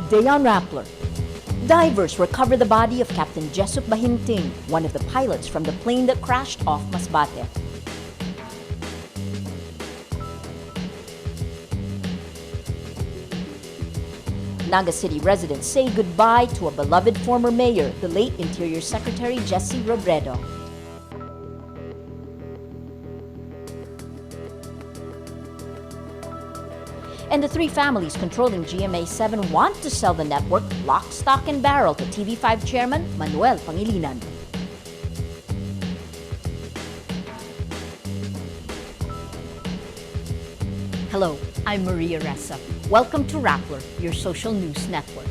Today on Rappler, divers recover the body of Captain Jessup Bahinting, one of the pilots from the plane that crashed off Masbate. Naga City residents say goodbye to a beloved former mayor, the late Interior Secretary Jessie Robredo. And the three families controlling GMA7 want to sell the network lock, stock, and barrel to TV5 chairman Manuel Pangilinan. Hello, I'm Maria Ressa. Welcome to Rappler, your social news network.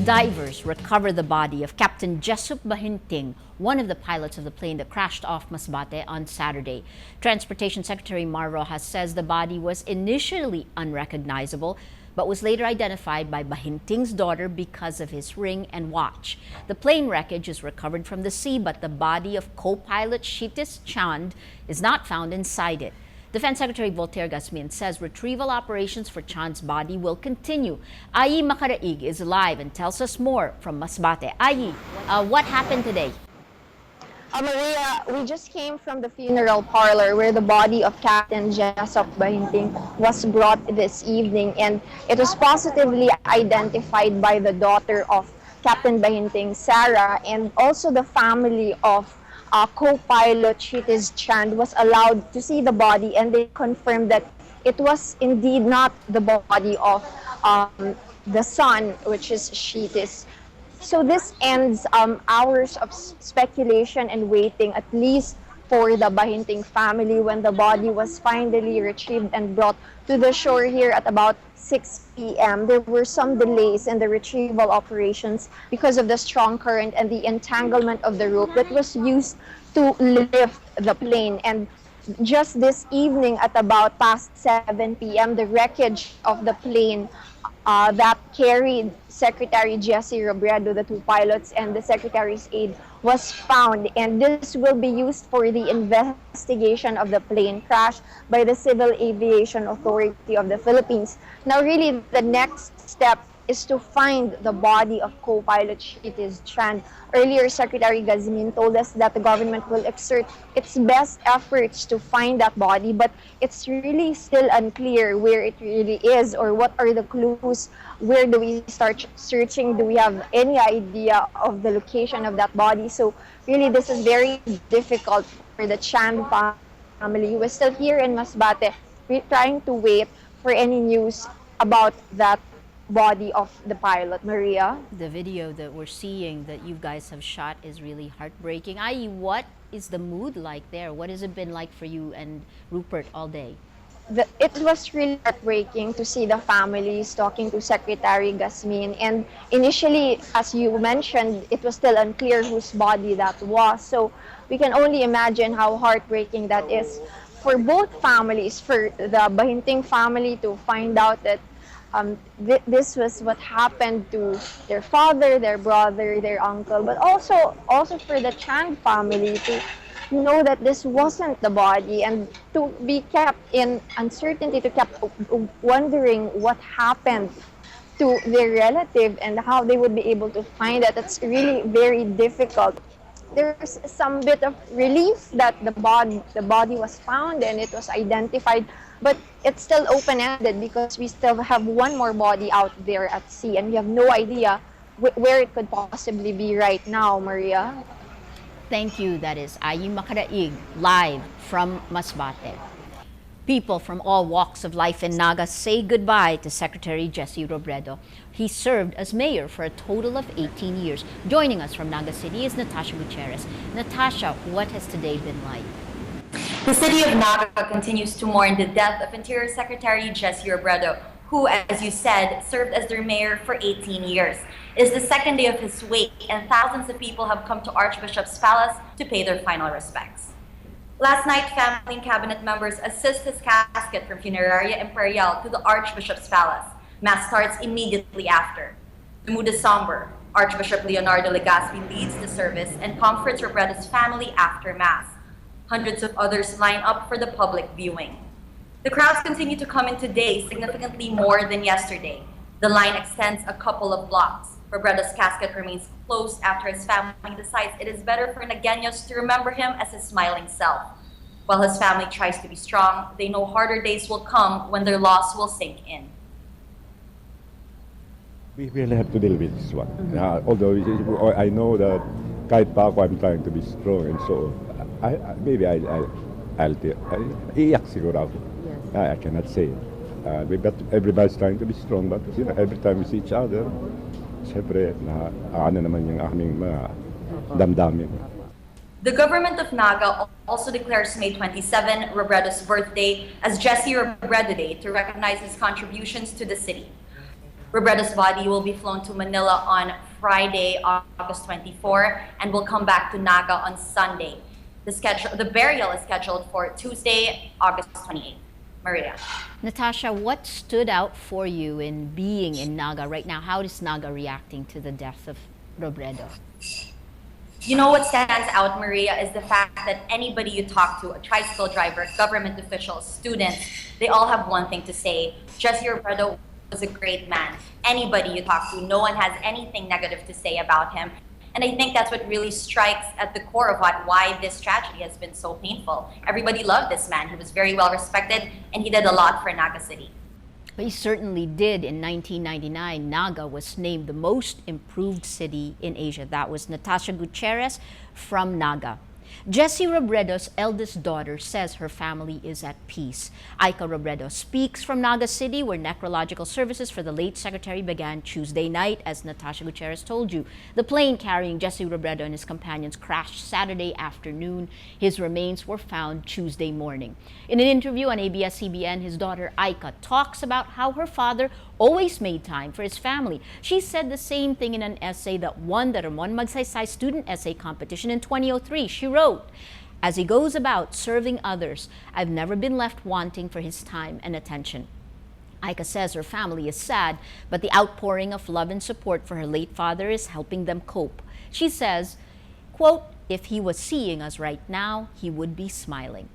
Divers recover the body of Captain Jessup Bahinting, one of the pilots of the plane that crashed off Masbate on Saturday. Transportation Secretary Mar Rojas says the body was initially unrecognizable, but was later identified by Bahinting's daughter because of his ring and watch. The plane wreckage is recovered from the sea, but the body of co-pilot Shitis Chand is not found inside it. Defense Secretary Voltaire Gasmin says retrieval operations for Chand's body will continue. Ayi Makaraig is live and tells us more from Masbate. Ayi, what happened today? Maria, we just came from the funeral parlor where the body of Captain Jessup Bahinting was brought this evening, and it was positively identified by the daughter of Captain Bahinting, Sarah, and also the family of co-pilot Shitis Chand was allowed to see the body, and they confirmed that it was indeed not the body of the son, which is Shitis. So this ends hours of speculation and waiting, at least for the Bahinting family, when the body was finally retrieved and brought to the shore here at about 6 p.m. There were some delays in the retrieval operations because of the strong current and the entanglement of the rope that was used to lift the plane. And just this evening at about past 7 p.m., the wreckage of the plane that carried Secretary Jessie Robredo, the two pilots, and the Secretary's aide was found, and this will be used for the investigation of the plane crash by the Civil Aviation Authority of the Philippines. Now, really, the next step is to find the body of co-pilot Shitis Chand. Earlier, Secretary Gasmin told us that the government will exert its best efforts to find that body, but it's really still unclear where it really is or what are the clues. Where do we start searching? Do we have any idea of the location of that body? So really, this is very difficult for the Chand family who is still here in Masbate. We're trying to wait for any news about that body of the pilot. Maria? The video that we're seeing that you guys have shot is really heartbreaking. Ayi, what is the mood like there? What has it been like for you and Rupert all day? It was really heartbreaking to see the families talking to Secretary Gasmin. And initially, as you mentioned, it was still unclear whose body that was. So we can only imagine how heartbreaking that is for both families, for the Bahinting family to find out that this was what happened to their father, their brother, their uncle, but also for the Chand family to know that this wasn't the body, and to be kept in uncertainty, to kept wondering what happened to their relative and how they would be able to find it. It's really very difficult. There's some bit of relief that the body was found and it was identified, but it's still open-ended because we still have one more body out there at sea, and we have no idea where it could possibly be right now, Maria. Thank you. That is Ayi Makaraig, live from Masbate. People from all walks of life in Naga say goodbye to Secretary Jessie Robredo. He served as mayor for a total of 18 years. Joining us from Naga City is Natasha Gutierrez. Natasha, what has today been like? The city of Naga continues to mourn the death of Interior Secretary Jessie Robredo, who, as you said, served as their mayor for 18 years. It is the second day of his wake, and thousands of people have come to Archbishop's Palace to pay their final respects. Last night, family and cabinet members assist his casket from Funeraria Imperial to the Archbishop's Palace. Mass starts immediately after. The mood is somber. Archbishop Leonardo Legaspi leads the service and comforts Robredo's family after Mass. Hundreds of others line up for the public viewing. The crowds continue to come in today, significantly more than yesterday. The line extends a couple of blocks. Robredo's casket remains closed after his family decides it is better for Nagueños to remember him as his smiling self. While his family tries to be strong, they know harder days will come when their loss will sink in. We really have to deal with this one. Although I know that kahit pa ako, I'm trying to be strong, and so maybe I'll iiyak siguro ako. Yes. I cannot say it. But everybody's trying to be strong, but every time we see each other, siyempre, ano naman yung aming mga damdamin. The government of Naga also declares May 27, Robredo's birthday, as Jesse Robredo Day to recognize his contributions to the city. Robredo's body will be flown to Manila on Friday, August 24, and will come back to Naga on Sunday. The burial is scheduled for Tuesday, August 28. Maria. Natasha, what stood out for you in being in Naga right now? How is Naga reacting to the death of Robredo? You know what stands out, Maria, is the fact that anybody you talk to, a tricycle driver, government officials, students, they all have one thing to say. Jesse Robredo was a great man. Anybody you talk to, no one has anything negative to say about him. And I think that's what really strikes at the core of why this tragedy has been so painful. Everybody loved this man. He was very well respected, and he did a lot for Naga City. But he certainly did. In 1999, Naga was named the most improved city in Asia. That was Natasha Gutierrez from Naga. Jesse Robredo's eldest daughter says her family is at peace. Aika Robredo speaks from Naga City, where necrological services for the late secretary began Tuesday night, as Natasha Gutierrez told you. The plane carrying Jesse Robredo and his companions crashed Saturday afternoon. His remains were found Tuesday morning. In an interview on ABS-CBN, his daughter Aika talks about how her father always made time for his family. She said the same thing in an essay that won the Ramon Magsaysay Student Essay Competition in 2003. She wrote, "As he goes about serving others, I've never been left wanting for his time and attention." Aika says her family is sad, but the outpouring of love and support for her late father is helping them cope. She says, quote, "If he was seeing us right now, he would be smiling."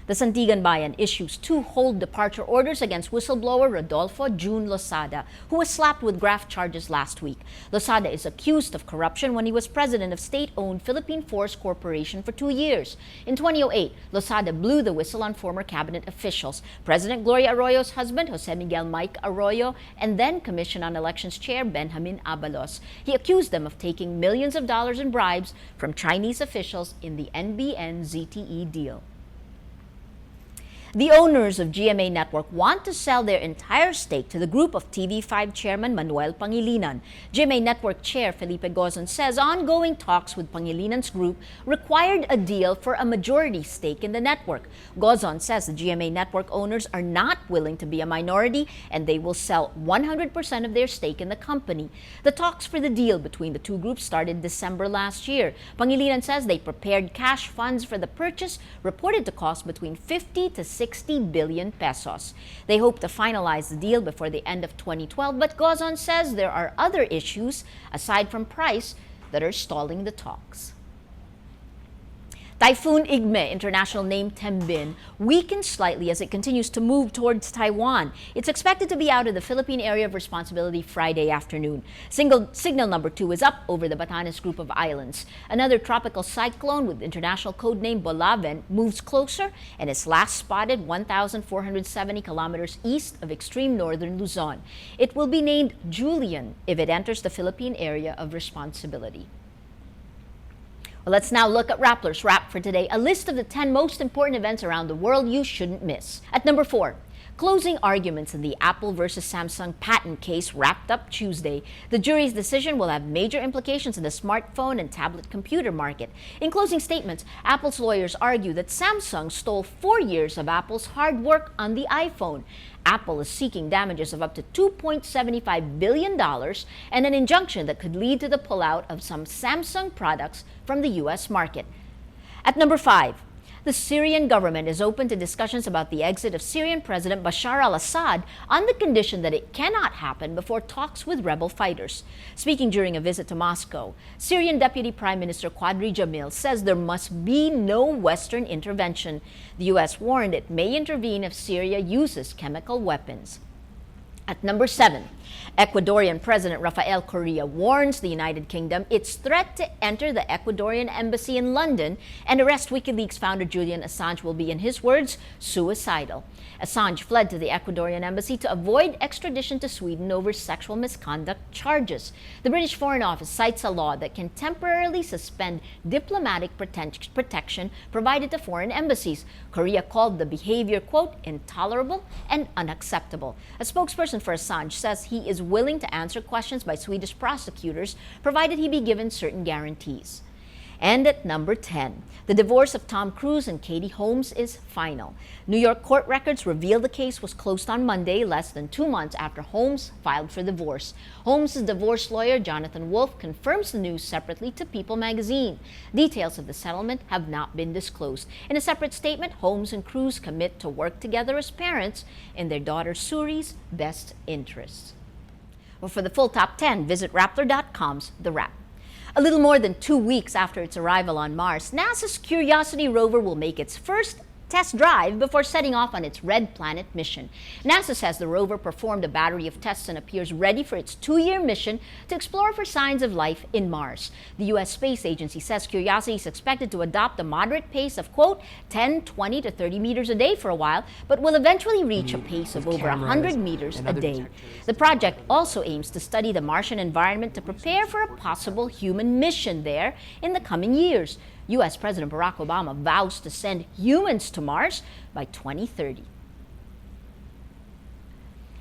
The Sandigan Bayan issues 2 hold departure orders against whistleblower Rodolfo June Losada, who was slapped with graft charges last week. Losada is accused of corruption when he was president of state-owned Philippine Force Corporation for 2 years. In 2008, Losada blew the whistle on former cabinet officials, President Gloria Arroyo's husband, Jose Miguel Mike Arroyo, and then Commission on Elections Chair Benjamin Abalos. He accused them of taking millions of dollars in bribes from Chinese officials in the NBN-ZTE deal. The owners of GMA Network want to sell their entire stake to the group of TV5 chairman Manuel Pangilinan. GMA Network chair Felipe Gozon says ongoing talks with Pangilinan's group required a deal for a majority stake in the network. Gozon says the GMA Network owners are not willing to be a minority and they will sell 100% of their stake in the company. The talks for the deal between the two groups started December last year. Pangilinan says they prepared cash funds for the purchase, reported to cost between 50 to 60 billion pesos. They hope to finalize the deal before the end of 2012, but Gozon says there are other issues, aside from price, that are stalling the talks. Typhoon Igme, international name Tembin, weakened slightly as it continues to move towards Taiwan. It's expected to be out of the Philippine area of responsibility Friday afternoon. Signal number 2 is up over the Batanes group of islands. Another tropical cyclone with international code name Bolaven moves closer and is last spotted 1,470 kilometers east of extreme northern Luzon. It will be named Julian if it enters the Philippine area of responsibility. Well, let's now look at Rappler's Wrap for today, a list of the 10 most important events around the world you shouldn't miss. At number 4, closing arguments in the Apple versus Samsung patent case wrapped up Tuesday. The jury's decision will have major implications in the smartphone and tablet computer market. In closing statements, Apple's lawyers argue that Samsung stole 4 years of Apple's hard work on the iPhone. Apple is seeking damages of up to $2.75 billion and an injunction that could lead to the pullout of some Samsung products from the U.S. market. At number 5, the Syrian government is open to discussions about the exit of Syrian President Bashar al-Assad on the condition that it cannot happen before talks with rebel fighters. Speaking during a visit to Moscow, Syrian Deputy Prime Minister Qadri Jamil says there must be no Western intervention. The U.S. warned it may intervene if Syria uses chemical weapons. At number 7, Ecuadorian President Rafael Correa warns the United Kingdom its threat to enter the Ecuadorian embassy in London and arrest WikiLeaks founder Julian Assange will be, in his words, suicidal. Assange fled to the Ecuadorian embassy to avoid extradition to Sweden over sexual misconduct charges. The British Foreign Office cites a law that can temporarily suspend diplomatic protection provided to foreign embassies. Correa called the behavior, quote, intolerable and unacceptable. A spokesperson for Assange says he is willing to answer questions by Swedish prosecutors provided he be given certain guarantees. And at number 10, the divorce of Tom Cruise and Katie Holmes is final. New York court records reveal the case was closed on Monday, less than 2 months after Holmes filed for divorce. Holmes' divorce lawyer, Jonathan Wolf, confirms the news separately to People magazine. Details of the settlement have not been disclosed. In a separate statement, Holmes and Cruise commit to work together as parents in their daughter Suri's best interests. Well, for the full top 10, visit Rappler.com's The Wrap. A little more than 2 weeks after its arrival on Mars, NASA's Curiosity rover will make its first test drive before setting off on its Red Planet mission. NASA says the rover performed a battery of tests and appears ready for its 2-year mission to explore for signs of life in Mars. The U.S. Space Agency says Curiosity is expected to adopt a moderate pace of, quote, 10, 20 to 30 meters a day for a while, but will eventually reach a pace of over 100 meters a day. The project also aims to study the Martian environment to prepare for a possible human mission there in the coming years. U.S. President Barack Obama vows to send humans to Mars by 2030.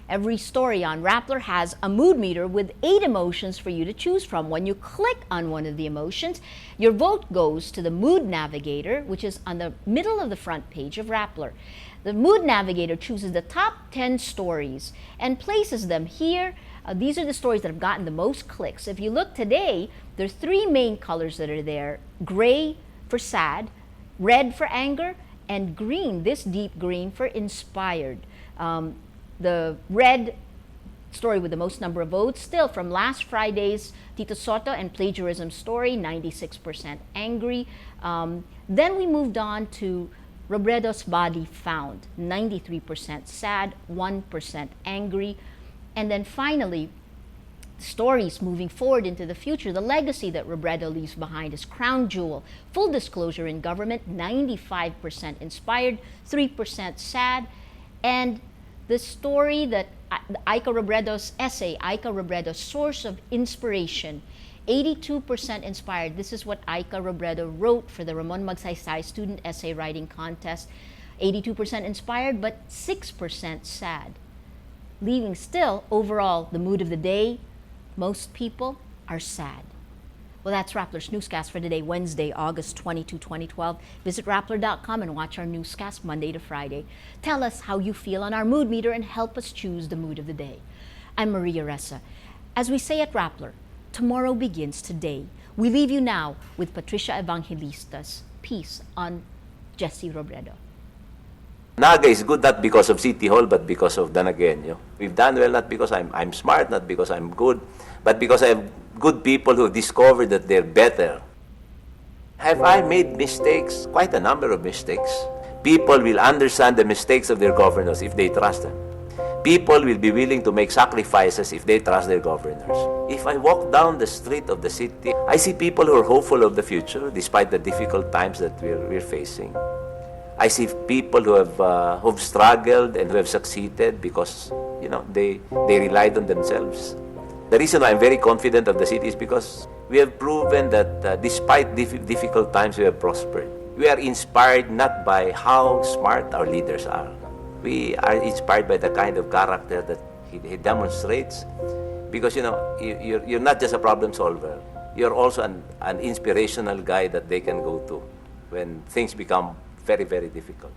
Every story on Rappler has a mood meter with 8 emotions for you to choose from. When you click on one of the emotions, your vote goes to the Mood Navigator, which is on the middle of the front page of Rappler. The Mood Navigator chooses the top 10 stories and places them here. These are the stories that have gotten the most clicks. If you look today, there are 3 main colors that are there: gray for sad, red for anger, and green, this deep green, for inspired. The red story with the most number of votes, still from last Friday's Tito Soto and plagiarism story, 96% angry. Then we moved on to Robredo's body found, 93% sad, 1% angry. And then finally, stories moving forward into the future. The legacy that Robredo leaves behind is crown jewel. Full disclosure in government, 95% inspired, 3% sad. And the story that Aika Robredo's essay, Aika Robredo's source of inspiration, 82% inspired. This is what Aika Robredo wrote for the Ramon Magsaysay Student Essay Writing Contest. 82% inspired, but 6% sad. Leaving still, overall, the mood of the day, most people are sad. Well, that's Rappler's Newscast for today, Wednesday, August 22, 2012. Visit Rappler.com and watch our newscast Monday to Friday. Tell us how you feel on our mood meter and help us choose the mood of the day. I'm Maria Ressa. As we say at Rappler, tomorrow begins today. We leave you now with Patricia Evangelista's piece on Jesse Robredo. Naga is good not because of City Hall, but because of Danagenyo. We've done well not because I'm smart, not because I'm good, but because I have good people who discovered that they're better. Have I made mistakes? Quite a number of mistakes. People will understand the mistakes of their governors if they trust them. People will be willing to make sacrifices if they trust their governors. If I walk down the street of the city, I see people who are hopeful of the future despite the difficult times that we're facing. I see people who've struggled and who have succeeded because they relied on themselves. The reason why I'm very confident of the city is because we have proven that despite difficult times, we have prospered. We are inspired not by how smart our leaders are. We are inspired by the kind of character that he demonstrates, because you're not just a problem solver. You're also an inspirational guy that they can go to when things become very, very difficult.